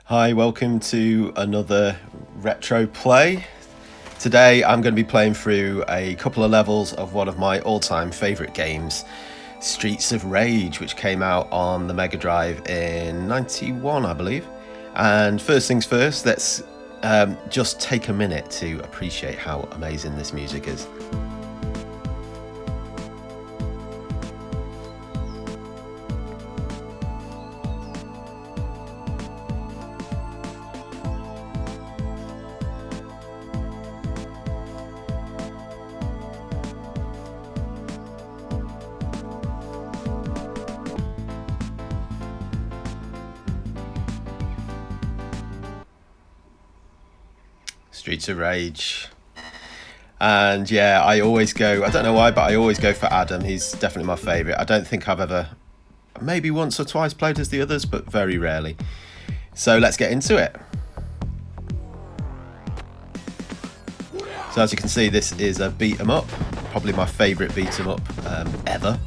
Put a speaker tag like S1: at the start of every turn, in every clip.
S1: Hi, welcome to another Retroplay. Today I'm going to be playing through a couple of levels of one of my all-time favourite games, Streets of Rage, which came out on the Mega Drive in '91, I believe. And first things first, let's just take a minute to appreciate how amazing this music is. Streets of Rage. And yeah, I always go, I don't know why, but I always go for Adam. He's definitely my favourite. I don't think I've ever, maybe once or twice played as the others, but very rarely. So let's get into it. So as you can see, this is a beat 'em up, probably my favourite beat 'em up ever.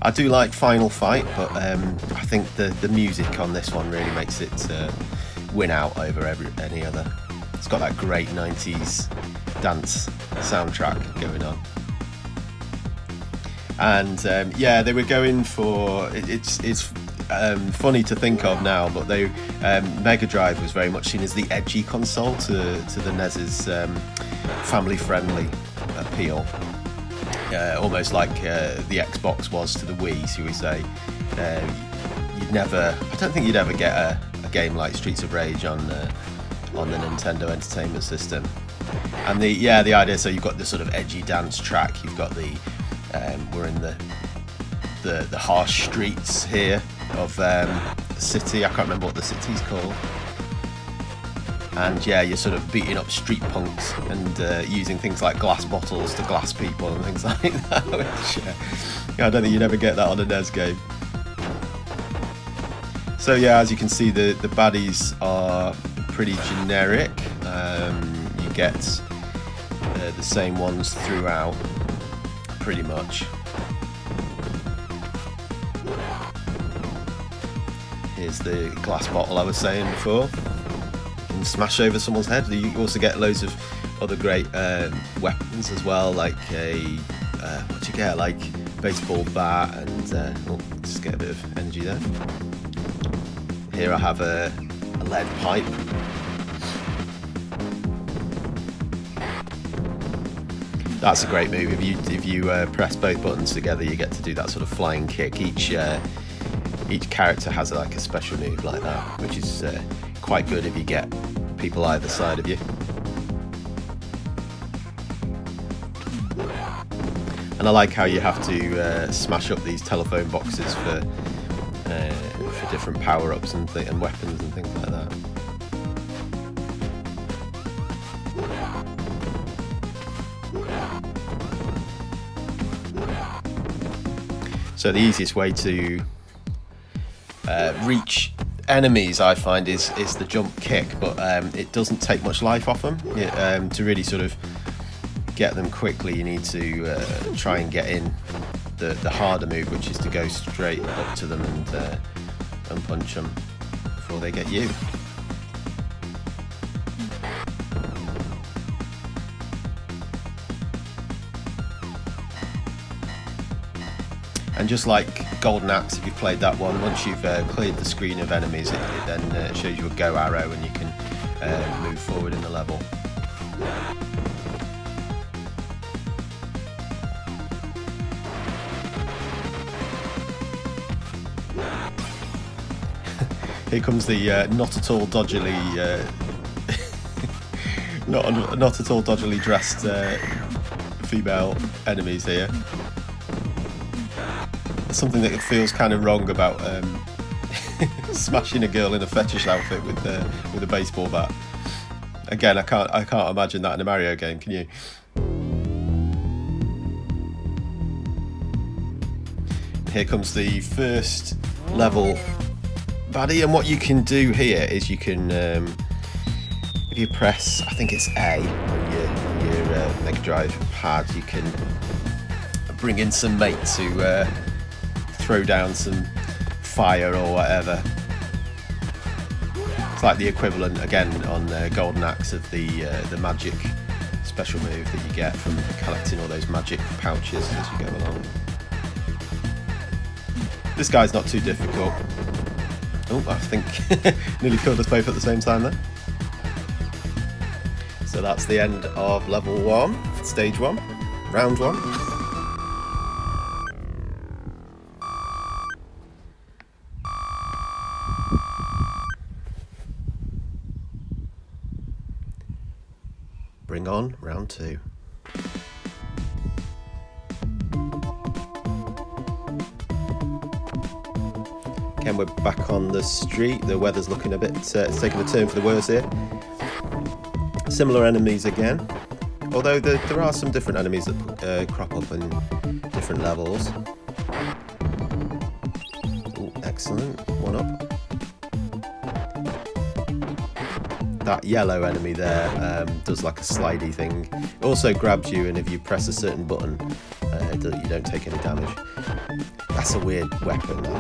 S1: I do like Final Fight, but I think the music on this one really makes it win out over any other. It's got that great 90s dance soundtrack going on. And yeah, they were going for, it's funny to think of now, but they Mega Drive was very much seen as the edgy console to the NES's family-friendly appeal. Almost like the Xbox was to the Wii, shall we say. I don't think you'd ever get a game like Streets of Rage on the Nintendo Entertainment System. And the idea, so you've got the sort of edgy dance track, you've got the we're in the harsh streets here of the city. I can't remember what the city's called. And yeah, you're sort of beating up street punks and using things like glass bottles to glass people and things like that, which I don't think you'd ever get that on a NES game. So yeah, as you can see, the baddies are pretty generic. You get the same ones throughout, pretty much. Here's the glass bottle I was saying before. You can smash over someone's head. You also get loads of other great weapons as well, like a what you get, like baseball bat, and just get a bit of energy there. Here I have a lead pipe. That's a great move. If you press both buttons together, you get to do that sort of flying kick. Each character has like a special move like that, which is quite good if you get people either side of you. And I like how you have to smash up these telephone boxes for different power-ups and weapons and things like that. So the easiest way to reach enemies, I find, is the jump kick, but it doesn't take much life off them. To really sort of get them quickly, you need to try and get in the harder move, which is to go straight up to them and punch them before they get you. And just like Golden Axe, if you've played that one, once you've cleared the screen of enemies, it then shows you a go arrow and you can move forward in the level. Here comes the not at all dodgily not at all dodgily dressed female enemies here. Something that feels kind of wrong about smashing a girl in a fetish outfit with a baseball bat. Again, I can't imagine that in a Mario game, can you? Here comes the first level baddie, and what you can do here is you can, if you press, I think it's A on your Mega Drive pad, you can bring in some mates who throw down some fire or whatever. It's like the equivalent again on Golden Axe of the magic special move that you get from collecting all those magic pouches as you go along. This guy's not too difficult. Oh, I think nearly killed us both at the same time there. So that's the end of level 1, stage 1, round 1. Bring on round 2. Again, we're back on the street. The weather's looking a bit, it's taking a turn for the worse here. Similar enemies again, although there are some different enemies that crop up in different levels. Ooh, excellent, one up. That yellow enemy there does like a slidey thing. It also grabs you, and if you press a certain button, you don't take any damage. That's a weird weapon, that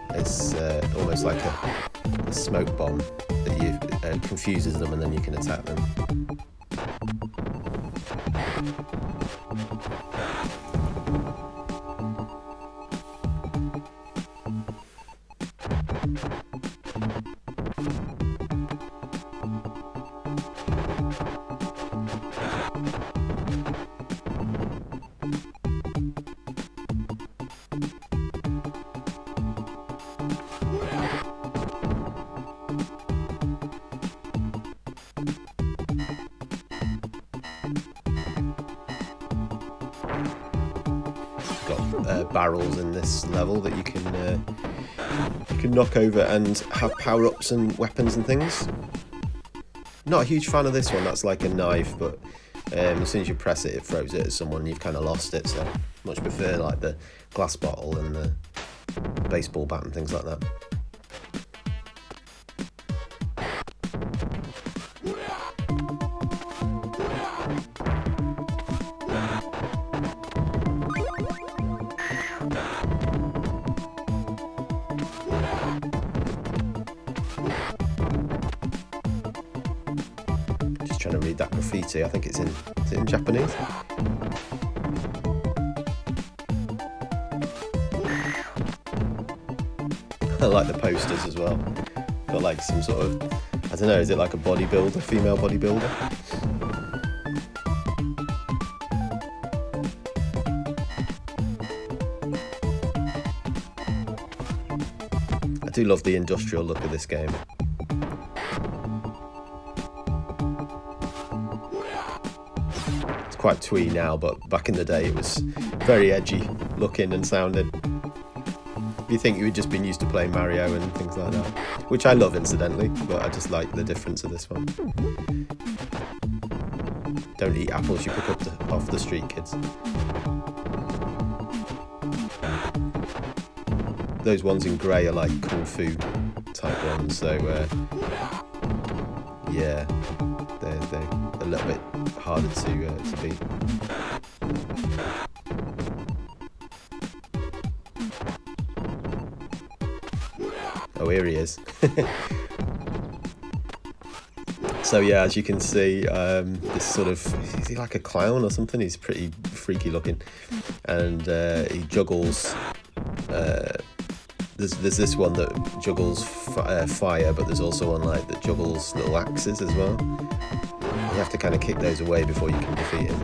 S1: one. It's almost like a smoke bomb that confuses them, and then you can attack them. Got barrels in this level that you can knock over and have power-ups and weapons and things. Not a huge fan of this one. That's like a knife, but as soon as you press it, it throws it at someone. You've kind of lost it. So much prefer like the glass bottle and the baseball bat and things like that. Trying to read that graffiti. I think is it in Japanese? I like the posters as well. Got like some sort of, I don't know, is it like a bodybuilder, female bodybuilder? I do love the industrial look of this game. Quite twee now, but back in the day it was very edgy looking and sounding. You think you would just been used to playing Mario and things like that, which I love incidentally, but I just like the difference of this one. Don't eat apples you pick up off the street, kids. Those ones in grey are like kung fu type ones, so yeah, they're a little bit harder to beat. Oh, here he is. So yeah, as you can see, this sort of, is he like a clown or something? He's pretty freaky looking, and he juggles. There's this one that juggles fire, but there's also one like that juggles little axes as well. You have to kind of kick those away before you can defeat him.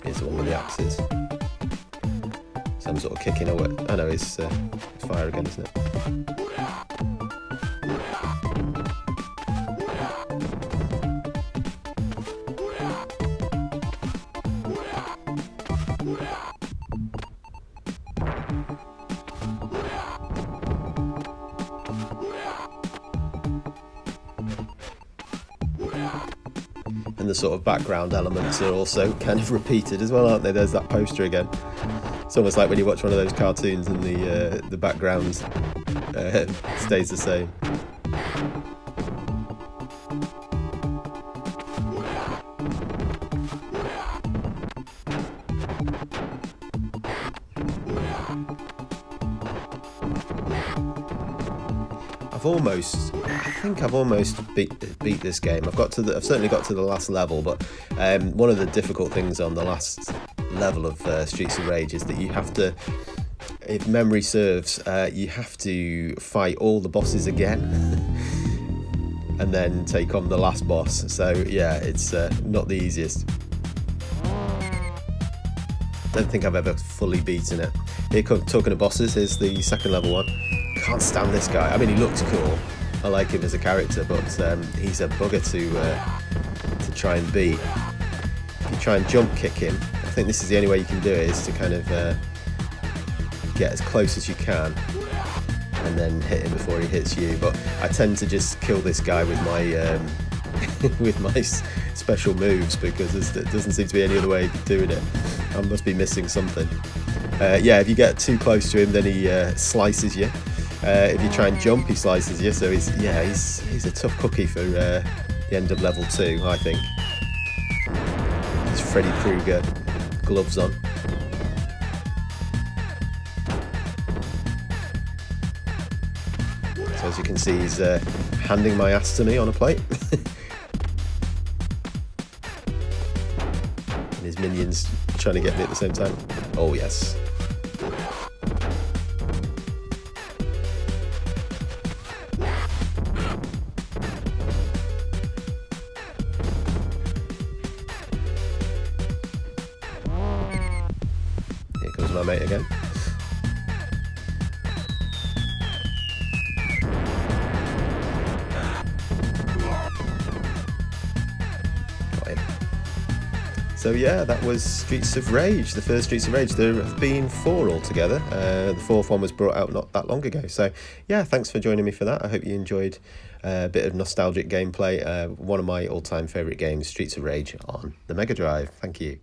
S1: Here's the one with the axes. So I'm sort of kicking away. I know it's fire again, isn't it? And the sort of background elements are also kind of repeated as well, aren't they? There's that poster again. It's almost like when you watch one of those cartoons and the background stays the same. I think I've almost beat this game. I've certainly got to the last level, but one of the difficult things on the last level of Streets of Rage is that you have to, if memory serves, you have to fight all the bosses again and then take on the last boss. So yeah, it's not the easiest. Don't think I've ever fully beaten it. Here, talking of bosses, here's the second level one. Can't stand this guy. I mean, he looks cool. I like him as a character, but he's a bugger to try and beat. If you try and jump kick him, I think this is the only way you can do it, is to kind of get as close as you can and then hit him before he hits you. But I tend to just kill this guy with my with my special moves, because there doesn't seem to be any other way of doing it. I must be missing something. Yeah, if you get too close to him, then he slices you. If you try and jump, he slices you. So he's a tough cookie for the end of level 2, I think. It's Freddy Krueger, gloves on. So as you can see, he's handing my ass to me on a plate. And his minions trying to get me at the same time. Oh yes. Here comes my mate again. So yeah, that was Streets of Rage, the first Streets of Rage. There have been 4 altogether. The 4th one was brought out not that long ago. So yeah, thanks for joining me for that. I hope you enjoyed a bit of nostalgic gameplay. One of my all-time favourite games, Streets of Rage on the Mega Drive. Thank you.